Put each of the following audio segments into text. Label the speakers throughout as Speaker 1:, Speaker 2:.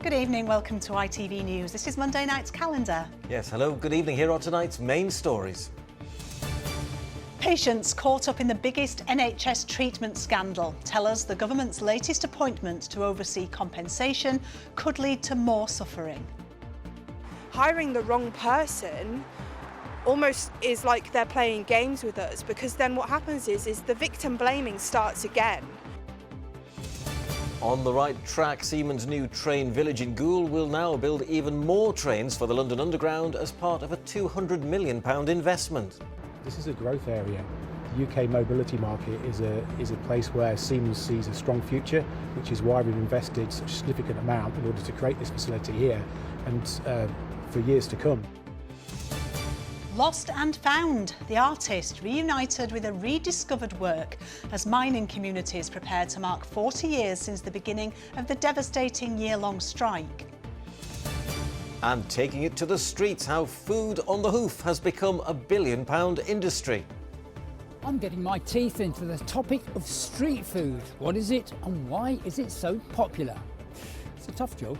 Speaker 1: Good evening, welcome to ITV News. This is Monday night's calendar.
Speaker 2: Yes, hello, good evening. Here are tonight's main stories.
Speaker 1: Patients caught up in the biggest NHS treatment scandal tell us the government's latest appointment to oversee compensation could lead to more suffering.
Speaker 3: Hiring the wrong person almost is like they're playing games with us, because then what happens is the victim blaming starts again.
Speaker 2: On the right track, Siemens' new train village in Goole will now build even more trains for the London Underground as part of a £200 million investment.
Speaker 4: This is a growth area. The UK mobility market is a place where Siemens sees a strong future, which is why we've invested such a significant amount in order to create this facility here and for years to come.
Speaker 1: Lost and found, the artist reunited with a rediscovered work as mining communities prepare to mark 40 years since the beginning of the devastating year-long strike.
Speaker 2: And taking it to the streets, how food on the hoof has become a £1 billion industry.
Speaker 5: I'm getting my teeth into the topic of street food. What is it and why is it so popular? It's a tough job.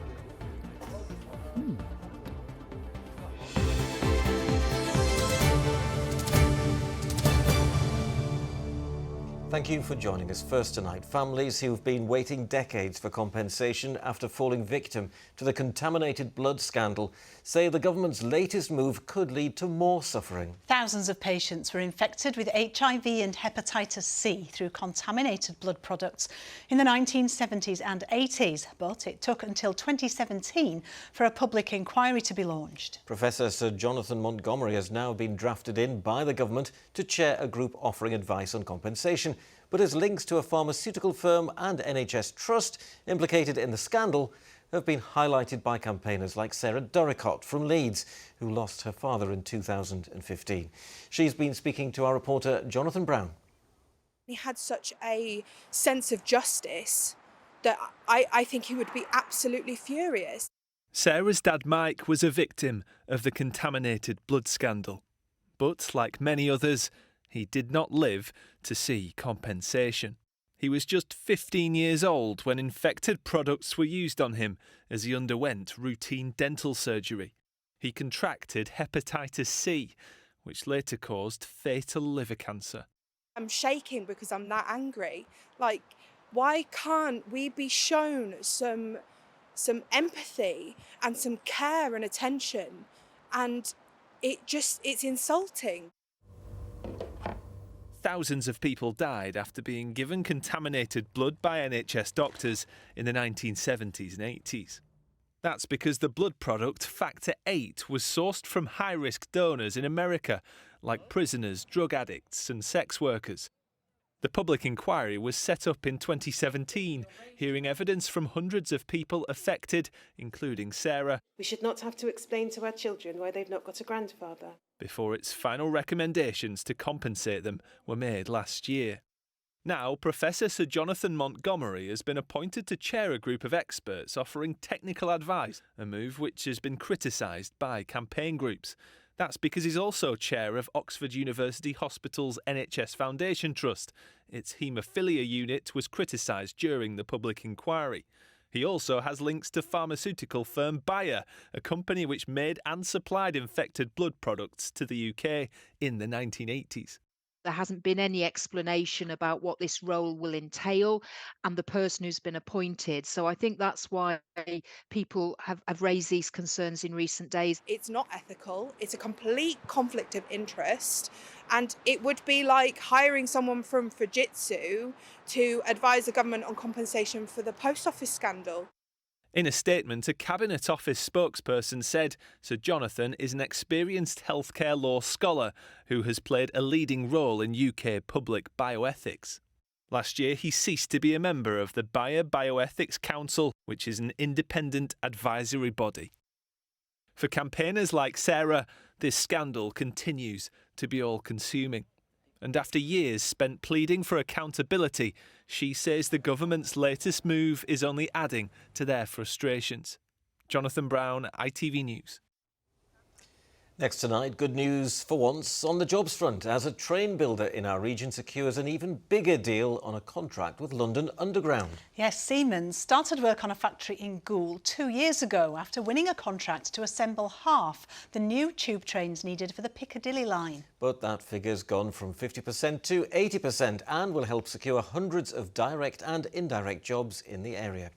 Speaker 2: Thank you for joining us. First tonight, families who've been waiting decades for compensation after falling victim to the contaminated blood scandal say the government's latest move could lead to more suffering.
Speaker 1: Thousands of patients were infected with HIV and hepatitis C through contaminated blood products in the 1970s and 80s, but it took until 2017 for a public inquiry to be launched.
Speaker 2: Professor Sir Jonathan Montgomery has now been drafted in by the government to chair a group offering advice on compensation, but his links to a pharmaceutical firm and NHS trust implicated in the scandal have been highlighted by campaigners like Sarah Doricott from Leeds, who lost her father in 2015. She's been speaking to our reporter Jonathan Brown.
Speaker 3: He had such a sense of justice that I think he would be absolutely furious.
Speaker 6: Sarah's dad Mike was a victim of the contaminated blood scandal. But, like many others, he did not live to see compensation. He was just 15 years old when infected products were used on him as he underwent routine dental surgery. He contracted hepatitis C, which later caused fatal liver cancer.
Speaker 3: I'm shaking because I'm that angry. Like, why can't we be shown some empathy and some care and attention? And it's insulting.
Speaker 6: Thousands of people died after being given contaminated blood by NHS doctors in the 1970s and 80s. That's because the blood product Factor VIII was sourced from high-risk donors in America, like prisoners, drug addicts and sex workers. The public inquiry was set up in 2017, hearing evidence from hundreds of people affected, including Sarah.
Speaker 7: We should not have to explain to our children why they've not got a grandfather.
Speaker 6: Before its final recommendations to compensate them were made last year. Now, Professor Sir Jonathan Montgomery has been appointed to chair a group of experts offering technical advice, a move which has been criticised by campaign groups. That's because he's also chair of Oxford University Hospital's NHS Foundation Trust. Its haemophilia unit was criticised during the public inquiry. He also has links to pharmaceutical firm Bayer, a company which made and supplied infected blood products to the UK in the 1980s.
Speaker 8: There hasn't been any explanation about what this role will entail and the person who's been appointed. So I think that's why people have raised these concerns in recent days.
Speaker 3: It's not ethical. It's a complete conflict of interest. And it would be like hiring someone from Fujitsu to advise the government on compensation for the post office scandal.
Speaker 6: In a statement, a Cabinet Office spokesperson said Sir Jonathan is an experienced healthcare law scholar who has played a leading role in UK public bioethics. Last year, he ceased to be a member of the Bayer Bioethics Council, which is an independent advisory body. For campaigners like Sarah, this scandal continues to be all-consuming. And after years spent pleading for accountability, she says the government's latest move is only adding to their frustrations. Jonathan Brown, ITV News.
Speaker 2: Next tonight, good news for once on the jobs front as a train builder in our region secures an even bigger deal on a contract with London Underground.
Speaker 1: Yes, Siemens started work on a factory in Goole 2 years ago after winning a contract to assemble half the new tube trains needed for the Piccadilly line.
Speaker 2: But that figure's gone from 50% to 80% and will help secure hundreds of direct and indirect jobs in the area.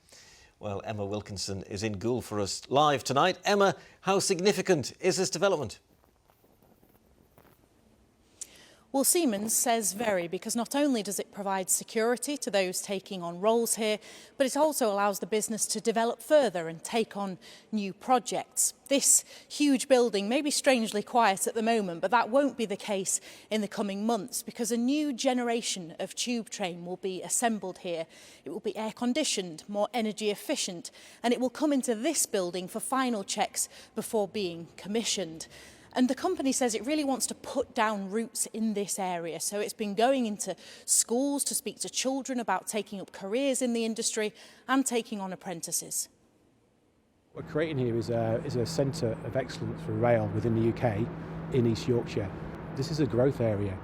Speaker 2: Well, Emma Wilkinson is in Goole for us live tonight. Emma, how significant is this development?
Speaker 9: Well, Siemens says very, because not only does it provide security to those taking on roles here, but it also allows the business to develop further and take on new projects. This huge building may be strangely quiet at the moment, but that won't be the case in the coming months because a new generation of tube train will be assembled here. It will be air-conditioned, more energy efficient, and it will come into this building for final checks before being commissioned. And the company says it really wants to put down roots in this area. So it's been going into schools to speak to children about taking up careers in the industry and taking on apprentices.
Speaker 4: What we're creating here is a centre of excellence for rail within the UK in East Yorkshire. This is a growth area.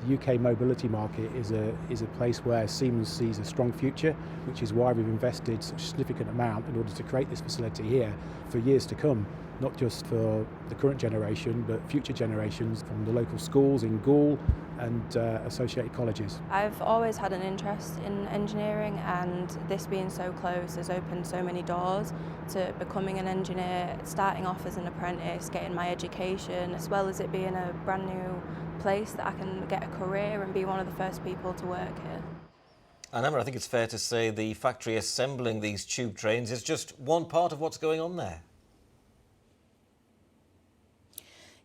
Speaker 4: The UK mobility market is a place where Siemens sees a strong future, which is why we've invested such a significant amount in order to create this facility here for years to come. Not just for the current generation, but future generations from the local schools in Goole and associated colleges.
Speaker 10: I've always had an interest in engineering, and this being so close has opened so many doors to becoming an engineer, starting off as an apprentice, getting my education, as well as it being a brand new place that I can get a career and be one of the first people to work here.
Speaker 2: And Emma, I think it's fair to say the factory assembling these tube trains is just one part of what's going on there.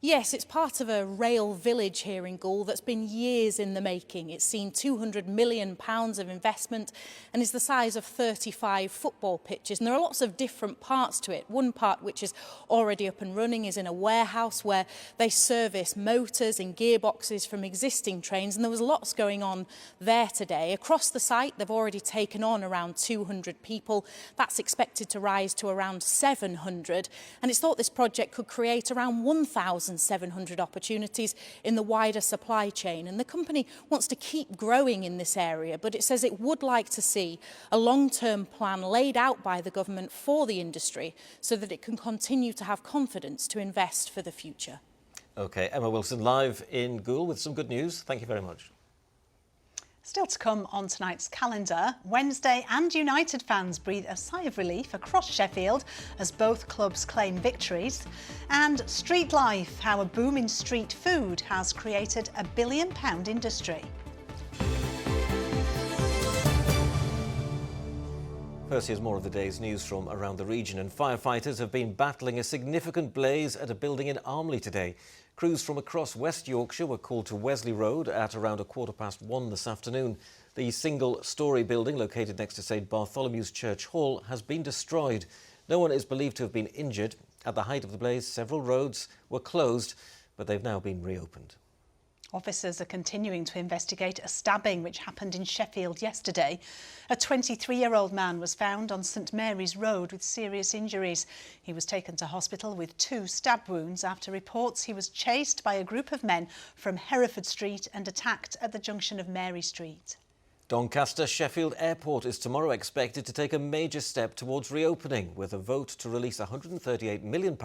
Speaker 9: Yes, it's part of a rail village here in Goole that's been years in the making. It's seen £200 million of investment and is the size of 35 football pitches. And there are lots of different parts to it. One part which is already up and running is in a warehouse where they service motors and gearboxes from existing trains. And there was lots going on there today. Across the site, they've already taken on around 200 people. That's expected to rise to around 700. And it's thought this project could create around 1,700 opportunities in the wider supply chain. And the company wants to keep growing in this area, but it says it would like to see a long-term plan laid out by the government for the industry so that it can continue to have confidence to invest for the future.
Speaker 2: OK, Emma Wilson live in Goole with some good news. Thank you very much.
Speaker 1: Still to come on tonight's calendar, Wednesday and United fans breathe a sigh of relief across Sheffield as both clubs claim victories. And Street Life, how a boom in street food has created a £1 billion industry.
Speaker 2: First, here's more of the day's news from around the region. And firefighters have been battling a significant blaze at a building in Armley today. Crews from across West Yorkshire were called to Wesley Road at around 1:15 this afternoon. The single-storey building located next to St Bartholomew's Church Hall has been destroyed. No one is believed to have been injured. At the height of the blaze, several roads were closed, but they've now been reopened.
Speaker 1: Officers are continuing to investigate a stabbing which happened in Sheffield yesterday. A 23-year-old man was found on St Mary's Road with serious injuries. He was taken to hospital with 2 stab wounds after reports he was chased by a group of men from Hereford Street and attacked at the junction of Mary Street.
Speaker 2: Doncaster Sheffield Airport is tomorrow expected to take a major step towards reopening with a vote to release £138 million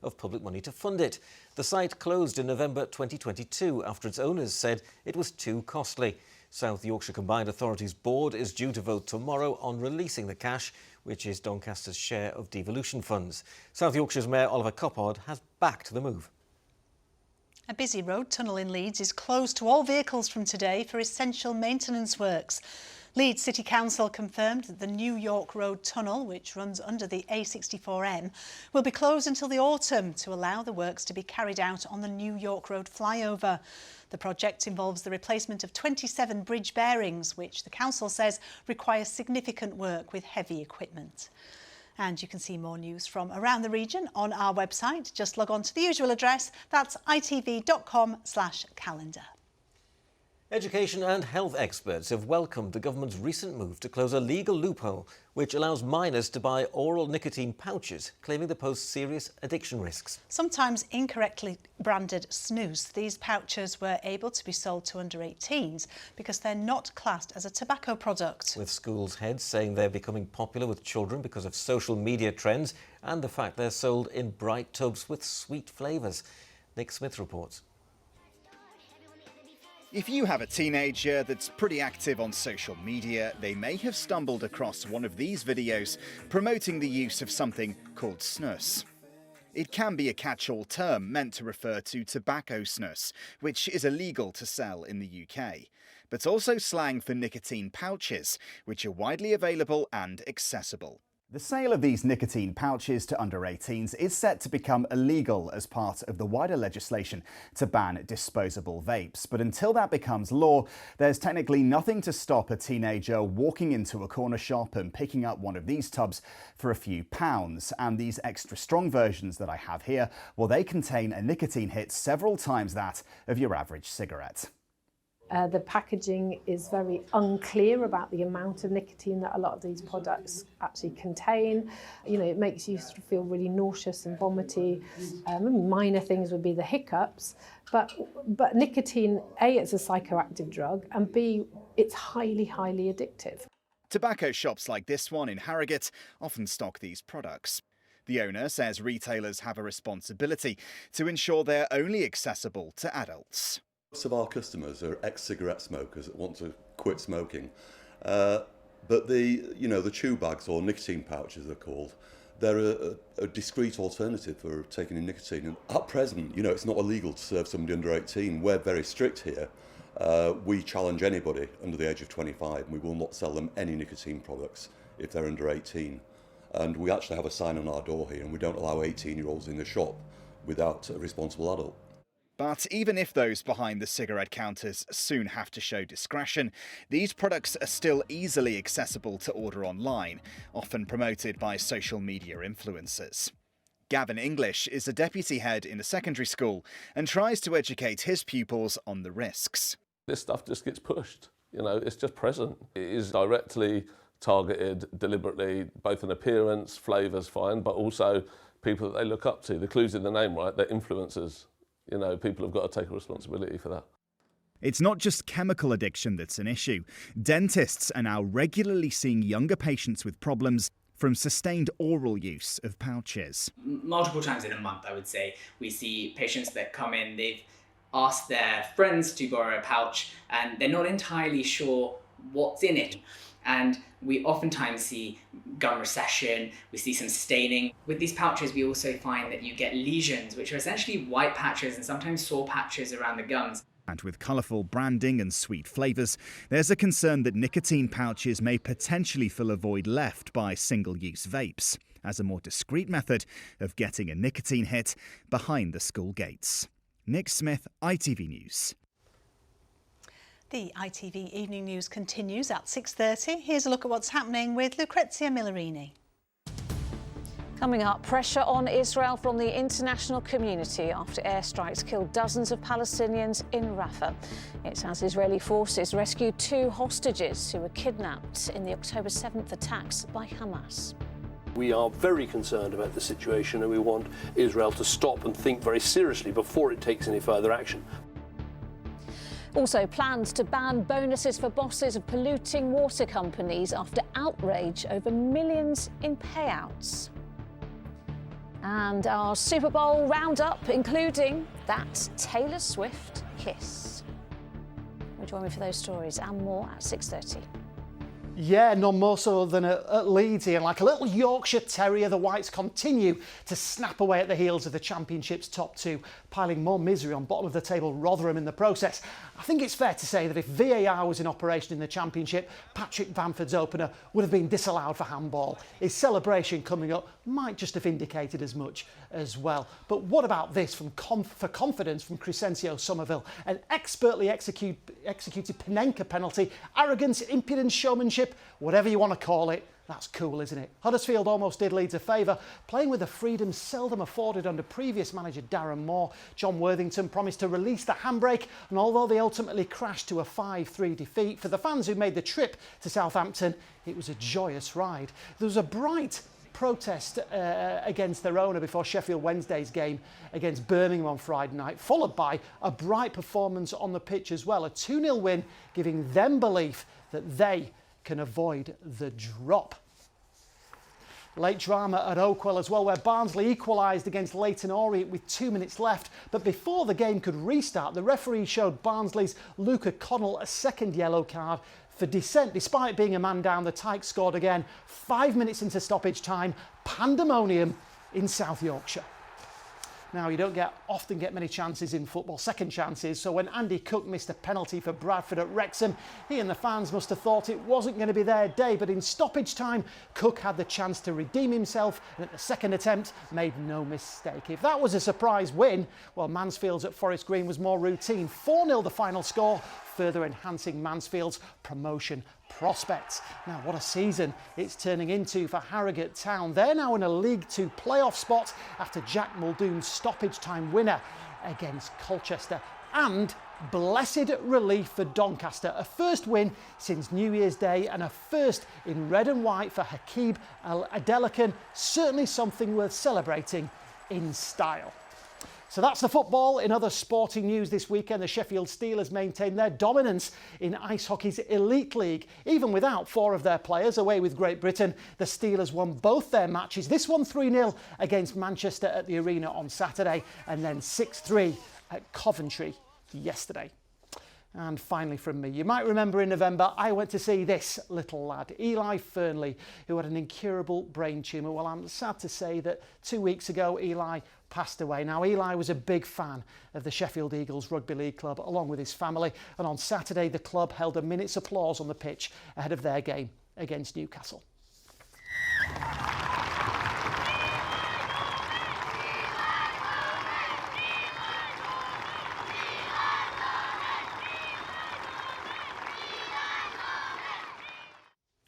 Speaker 2: of public money to fund it. The site closed in November 2022 after its owners said it was too costly. South Yorkshire Combined Authorities Board is due to vote tomorrow on releasing the cash, which is Doncaster's share of devolution funds. South Yorkshire's Mayor Oliver Coppard has backed the move.
Speaker 1: A busy road tunnel in Leeds is closed to all vehicles from today for essential maintenance works. Leeds City Council confirmed that the New York Road tunnel, which runs under the A64M, will be closed until the autumn to allow the works to be carried out on the New York Road flyover. The project involves the replacement of 27 bridge bearings, which the council says requires significant work with heavy equipment. And you can see more news from around the region on our website. Just log on to the usual address, that's itv.com/calendar.
Speaker 2: Education and health experts have welcomed the government's recent move to close a legal loophole which allows minors to buy oral nicotine pouches, claiming they pose serious addiction risks.
Speaker 1: Sometimes incorrectly branded snus, these pouches were able to be sold to under 18s because they're not classed as a tobacco product.
Speaker 2: With schools' heads saying they're becoming popular with children because of social media trends and the fact they're sold in bright tubs with sweet flavours. Nick Smith reports.
Speaker 11: If you have a teenager that's pretty active on social media, they may have stumbled across one of these videos promoting the use of something called snus. It can be a catch-all term meant to refer to tobacco snus, which is illegal to sell in the UK, but also slang for nicotine pouches, which are widely available and accessible. The sale of these nicotine pouches to under 18s is set to become illegal as part of the wider legislation to ban disposable vapes. But until that becomes law, there's technically nothing to stop a teenager walking into a corner shop and picking up one of these tubs for a few pounds. And these extra strong versions that I have here, well, they contain a nicotine hit several times that of your average cigarette.
Speaker 12: The packaging is very unclear about the amount of nicotine that a lot of these products actually contain. You know, it makes you sort of feel really nauseous and vomity. Minor things would be the hiccups, but nicotine, A, it's a psychoactive drug, and B, it's highly, highly addictive.
Speaker 11: Tobacco shops like this one in Harrogate often stock these products. The owner says retailers have a responsibility to ensure they're only accessible to adults.
Speaker 13: Most of our customers are ex-cigarette smokers that want to quit smoking, but the chew bags or nicotine pouches they're called, they're a discreet alternative for taking in nicotine. And at present, it's not illegal to serve somebody under 18. We're very strict here. We challenge anybody under the age of 25, and we will not sell them any nicotine products if they're under 18. And we actually have a sign on our door here, and we don't allow 18-year-olds in the shop without a responsible adult.
Speaker 11: But even if those behind the cigarette counters soon have to show discretion, these products are still easily accessible to order online, often promoted by social media influencers. Gavin English is a deputy head in a secondary school and tries to educate his pupils on the risks.
Speaker 14: This stuff just gets pushed, it's just present. It is directly targeted, deliberately, both in appearance, flavours fine, but also people that they look up to. The clue's in the name, right? They're influencers. People have got to take a responsibility for that.
Speaker 11: It's not just chemical addiction that's an issue. Dentists are now regularly seeing younger patients with problems from sustained oral use of pouches.
Speaker 15: Multiple times in a month, I would say, we see patients that come in, they've asked their friends to borrow a pouch and they're not entirely sure what's in it. And we oftentimes see gum recession, we see some staining. With these pouches, we also find that you get lesions, which are essentially white patches and sometimes sore patches around the gums.
Speaker 11: And with colourful branding and sweet flavours, there's a concern that nicotine pouches may potentially fill a void left by single-use vapes, as a more discreet method of getting a nicotine hit behind the school gates. Nick Smith, ITV News.
Speaker 1: The ITV Evening News continues at 6:30. Here's a look at what's happening with Lucrezia Millarini.
Speaker 16: Coming up, pressure on Israel from the international community after airstrikes killed dozens of Palestinians in Rafah. It's as Israeli forces rescued 2 hostages who were kidnapped in the October 7th attacks by Hamas.
Speaker 17: We are very concerned about the situation and we want Israel to stop and think very seriously before it takes any further action.
Speaker 16: Also, plans to ban bonuses for bosses of polluting water companies after outrage over millions in payouts. And our Super Bowl roundup, including that Taylor Swift kiss. Join me for those stories and more at 6:30.
Speaker 18: Yeah, none more so than at Leeds here. Like a little Yorkshire Terrier, the Whites continue to snap away at the heels of the Championship's top 2, piling more misery on bottom of the table Rotherham in the process. I think it's fair to say that if VAR was in operation in the Championship, Patrick Bamford's opener would have been disallowed for handball. His celebration coming up might just have indicated as much as well. But what about this for confidence from Crescencio Somerville? An expertly executed Panenka penalty, arrogance, impudence, showmanship, whatever you want to call it, That's cool, isn't it? Huddersfield almost did Leeds a favour, playing with the freedom seldom afforded under previous manager Darren Moore. John Worthington promised to release the handbrake, and although they ultimately crashed to a 5-3 defeat, for the fans who made the trip to Southampton, it was a joyous ride. There was a bright protest against their owner before Sheffield Wednesday's game against Birmingham on Friday night, followed by a bright performance on the pitch as well. A 2-0 win, giving them belief that they can avoid the drop. Late drama at Oakwell as well, where Barnsley equalised against Leyton Orient with 2 minutes left. But before the game could restart, the referee showed Barnsley's Luca Connell a second yellow card for dissent. Despite being a man down, the Tykes scored again. 5 minutes into stoppage time, pandemonium in South Yorkshire. Now, you don't often get many chances in football, second chances, so when Andy Cook missed a penalty for Bradford at Wrexham, he and the fans must have thought it wasn't going to be their day, but in stoppage time, Cook had the chance to redeem himself, and at the second attempt, made no mistake. If that was a surprise win, well, Mansfield's at Forest Green was more routine. 4-0 the final score, further enhancing Mansfield's promotion prospects. Now, what a season it's turning into for Harrogate Town. They're now in a League Two playoff spot after Jack Muldoon's stoppage time winner against Colchester. And blessed relief for Doncaster. A first win since New Year's Day and a first in red and white for Hakeeb Adelakan. Certainly something worth celebrating in style. So that's the football. In other sporting news this weekend, the Sheffield Steelers maintained their dominance in ice hockey's Elite League. Even without 4 of their players away with Great Britain, the Steelers won both their matches. This one 3-0 against Manchester at the Arena on Saturday, and then 6-3 at Coventry yesterday. And finally from me, you might remember in November I went to see this little lad, Eli Fernley, who had an incurable brain tumour. Well, I'm sad to say that 2 weeks ago Eli passed away. Now, Eli was a big fan of the Sheffield Eagles Rugby League Club along with his family, and on Saturday the club held a minute's applause on the pitch ahead of their game against Newcastle.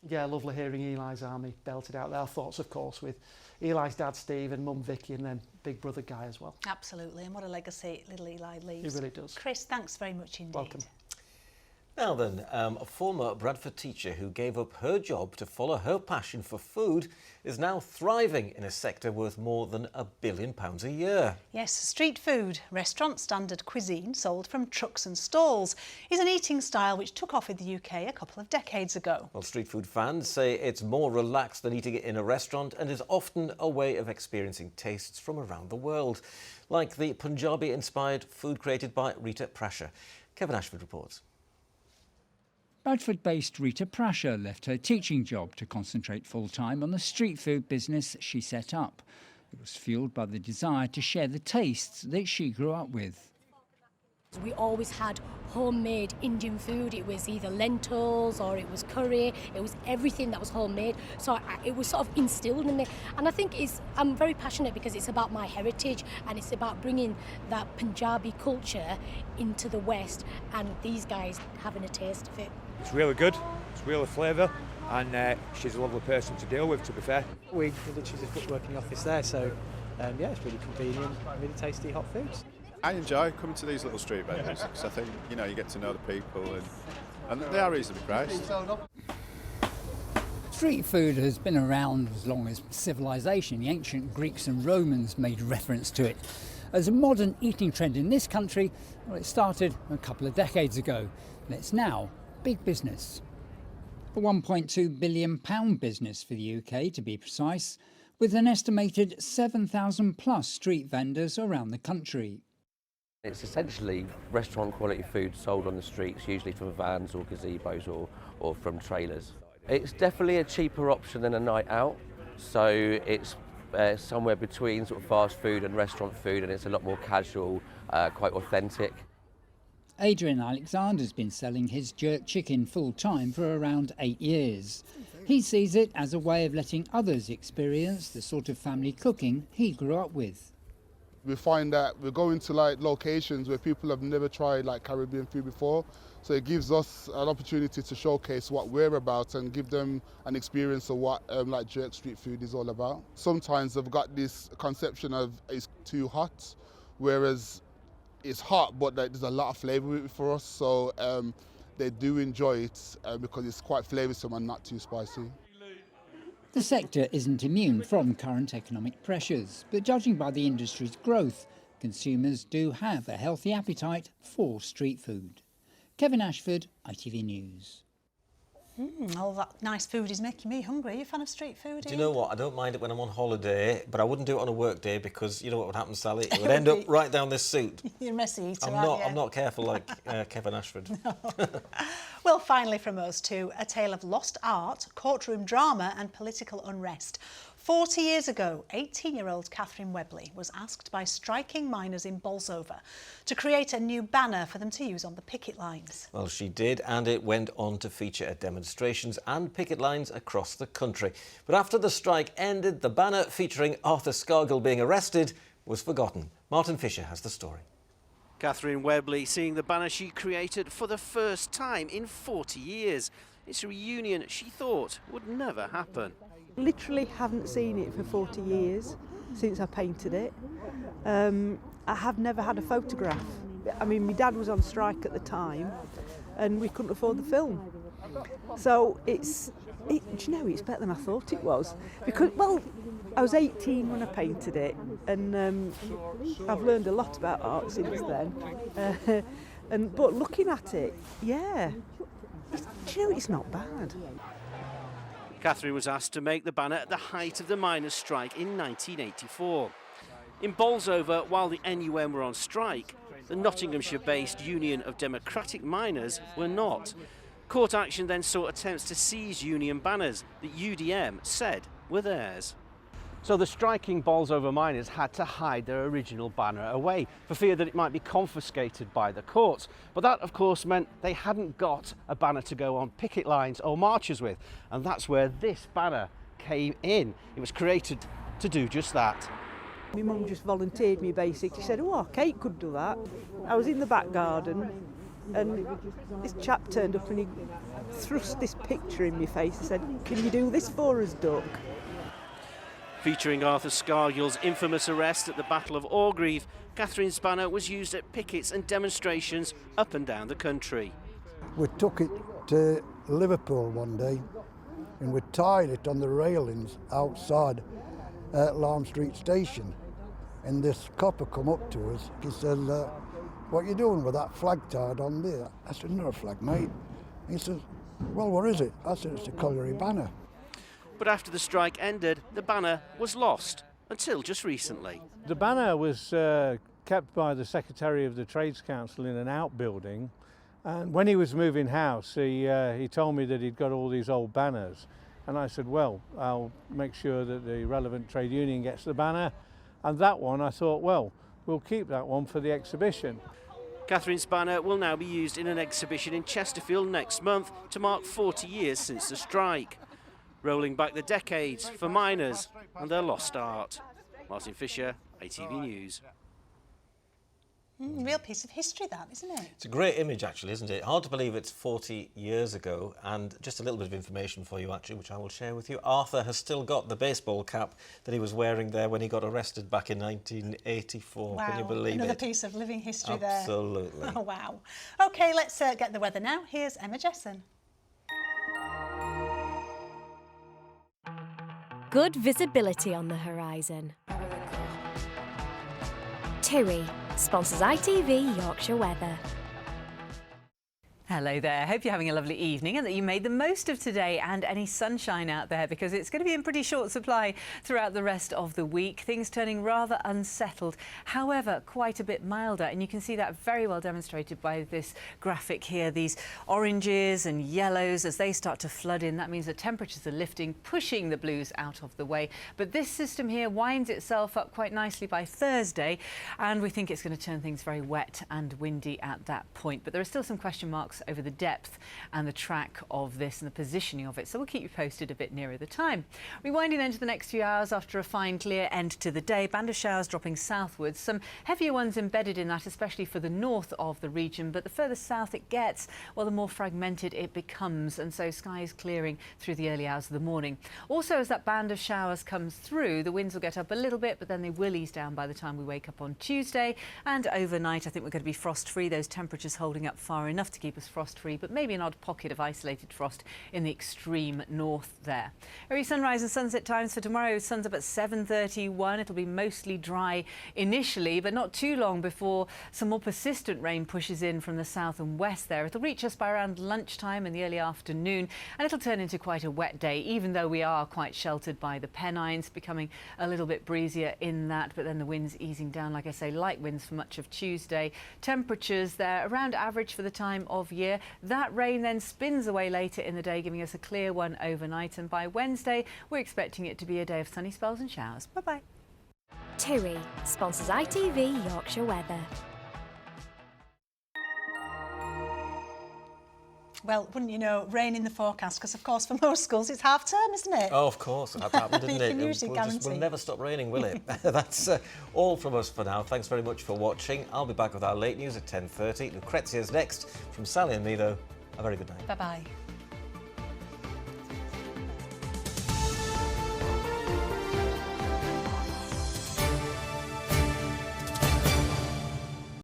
Speaker 18: Yeah, lovely hearing Eli's army belted out there. Our thoughts, of course, with Eli's dad, Steve, and mum, Vicky, and then big brother, Guy, as well.
Speaker 1: Absolutely, and what a legacy little Eli leaves.
Speaker 18: He really does.
Speaker 1: Chris, thanks very much indeed.
Speaker 18: Welcome.
Speaker 2: Now then, a former Bradford teacher who gave up her job to follow her passion for food is now thriving in a sector worth more than £1 billion a year.
Speaker 1: Yes, street food, restaurant standard cuisine sold from trucks and stalls, is an eating style which took off in the UK a couple of decades ago.
Speaker 2: Well, street food fans say it's more relaxed than eating it in a restaurant and is often a way of experiencing tastes from around the world, like the Punjabi-inspired food created by Rita Prasher. Kevin Ashford reports.
Speaker 5: Bradford-based Rita Prasher left her teaching job to concentrate full-time on the street food business she set up. It was fuelled by the desire to share the tastes that she grew up with.
Speaker 19: We always had homemade Indian food. It was either lentils or it was curry. It was everything that was homemade. So it was sort of instilled in me. And I think I'm very passionate because it's about my heritage and it's about bringing that Punjabi culture into the West and these guys having a taste of it.
Speaker 20: It's really good, it's really flavour, and she's a lovely person to deal with, to be fair.
Speaker 21: We literally just put work in the office there, so yeah, it's really convenient, really tasty hot foods.
Speaker 22: I enjoy coming to these little street vendors because I think, you know, you get to know the people and they are reasonably priced.
Speaker 5: Street food has been around as long as civilization. The ancient Greeks and Romans made reference to it. As a modern eating trend in this country, well, it started a couple of decades ago, and it's now big business. A £1.2 billion business for the UK, to be precise, with an estimated 7,000 plus street vendors around the country.
Speaker 23: It's essentially restaurant quality food sold on the streets, usually from vans or gazebos or from trailers. It's definitely a cheaper option than a night out, so it's somewhere between sort of fast food and restaurant food, and it's a lot more casual, quite authentic.
Speaker 5: Adrian Alexander's been selling his jerk chicken full-time for around 8 years. He sees it as a way of letting others experience the sort of family cooking he grew up with.
Speaker 3: We find that we're going to like locations where people have never tried like Caribbean food before. So it gives us an opportunity to showcase what we're about and give them an experience of what like jerk street food is all about. Sometimes they've got this conception of it's too hot, whereas it's hot, but there's a lot of flavour with it for us. So they do enjoy it because it's quite flavoursome and not too spicy.
Speaker 5: The sector isn't immune from current economic pressures, but judging by the industry's growth, consumers do have a healthy appetite for street food. Kevin Ashford, ITV News.
Speaker 1: All that nice food is making me hungry. Are you a fan of street food?
Speaker 2: Do you know what? I don't mind it when I'm on holiday, but I wouldn't do it on a work day because you know what would happen, Sally? It would end up right down this suit.
Speaker 1: You're a messy eater,
Speaker 2: I'm not careful like Kevin Ashford.
Speaker 1: No. Well, finally from us too, a tale of lost art, courtroom drama and political unrest. 40 years ago, 18-year-old Catherine Webley was asked by striking miners in Bolsover to create a new banner for them to use on the picket lines.
Speaker 2: Well, she did, and it went on to feature at demonstrations and picket lines across the country. But after the strike ended, the banner featuring Arthur Scargill being arrested was forgotten. Martin Fisher has the story.
Speaker 7: Catherine Webley seeing the banner she created for the first time in 40 years. It's a reunion she thought would never happen.
Speaker 8: Literally haven't seen it for 40 years since I painted it. I have never had a photograph. I mean, my dad was on strike at the time and we couldn't afford the film. So do you know, it's better than I thought it was. Because, well, I was 18 when I painted it and I've learned a lot about art since then. But looking at it, yeah, do you know, it's not bad.
Speaker 7: Catherine was asked to make the banner at the height of the miners' strike in 1984. In Bolsover, while the NUM were on strike, the Nottinghamshire-based Union of Democratic Miners were not. Court action then saw attempts to seize union banners that UDM said were theirs. So the striking Bolsover miners had to hide their original banner away for fear that it might be confiscated by the courts. But that, of course, meant they hadn't got a banner to go on picket lines or marches with. And that's where this banner came in. It was created to do just that.
Speaker 8: My mum just volunteered me basically. She said, oh, Kate could do that. I was in the back garden and this chap turned up and he thrust this picture in my face and said, can you do this for us, Duck?
Speaker 7: Featuring Arthur Scargill's infamous arrest at the Battle of Orgreave, Catherine's banner was used at pickets and demonstrations up and down the country.
Speaker 24: We took it to Liverpool one day and we tied it on the railings outside Larne Street Station. And this copper come up to us. He said, what are you doing with that flag tied on there? I said, not a flag, mate. He says, well, what is it? I said, it's a colliery banner.
Speaker 7: But after the strike ended, the banner was lost, until just recently.
Speaker 25: The banner was kept by the Secretary of the Trades Council in an outbuilding, and when he was moving house, he told me that he'd got all these old banners, and I said, well, I'll make sure that the relevant trade union gets the banner, and that one, I thought, well, we'll keep that one for the exhibition.
Speaker 7: Catherine's banner will now be used in an exhibition in Chesterfield next month to mark 40 years since the strike. Rolling back the decades for miners and their lost art. Martin Fisher, ITV News.
Speaker 1: Real piece of history that, isn't it?
Speaker 2: It's a great image actually, isn't it? Hard to believe it's 40 years ago, and just a little bit of information for you actually, which I will share with you. Arthur has still got the baseball cap that he was wearing there when he got arrested back in 1984.
Speaker 1: Wow.
Speaker 2: Can you believe it?
Speaker 1: Another piece of living history
Speaker 2: Absolutely.
Speaker 1: there. Oh, wow. OK, let's get the weather now. Here's Emma Jesson.
Speaker 26: Good visibility on the horizon. TUI sponsors ITV Yorkshire Weather.
Speaker 27: Hello there. Hope you're having a lovely evening and that you made the most of today and any sunshine out there, because it's going to be in pretty short supply throughout the rest of the week. Things turning rather unsettled, however, quite a bit milder. And you can see that very well demonstrated by this graphic here. These oranges and yellows, as they start to flood in, that means the temperatures are lifting, pushing the blues out of the way. But this system here winds itself up quite nicely by Thursday, and we think it's going to turn things very wet and windy at that point. But there are still some question marks talks over the depth and the track of this and the positioning of it. So we'll keep you posted a bit nearer the time. Rewinding then to the next few hours after a fine clear end to the day. Band of showers dropping southwards. Some heavier ones embedded in that, especially for the north of the region. But the further south it gets, well, the more fragmented it becomes. And so skies clearing through the early hours of the morning. Also, as that band of showers comes through, the winds will get up a little bit, but then they will ease down by the time we wake up on Tuesday. And overnight, I think we're going to be frost-free. Those temperatures holding up far enough to keep us frost-free, but maybe an odd pocket of isolated frost in the extreme north there. Early sunrise and sunset times for tomorrow. Sun's up at 7:31. It'll be mostly dry initially, but not too long before some more persistent rain pushes in from the south and west there. It'll reach us by around lunchtime in the early afternoon, and it'll turn into quite a wet day, even though we are quite sheltered by the Pennines, becoming a little bit breezier in that, but then the winds easing down, like I say, light winds for much of Tuesday. Temperatures there around average for the time of year. That rain then spins away later in the day, giving us a clear one overnight, and by Wednesday we're expecting it to be a day of sunny spells and showers. Bye-bye.
Speaker 26: TUI sponsors ITV Yorkshire Weather.
Speaker 1: Well, wouldn't you know, rain in the forecast, because of course for most schools it's half term, isn't it?
Speaker 2: Oh, of course, that happened, didn't it?
Speaker 1: You can usually guarantee.
Speaker 2: We'll never stop raining, will it? That's all from us for now. Thanks very much for watching. I'll be back with our late news at 10:30. Lucrezia's next. From Sally and me, though, a very good night.
Speaker 1: Bye-bye.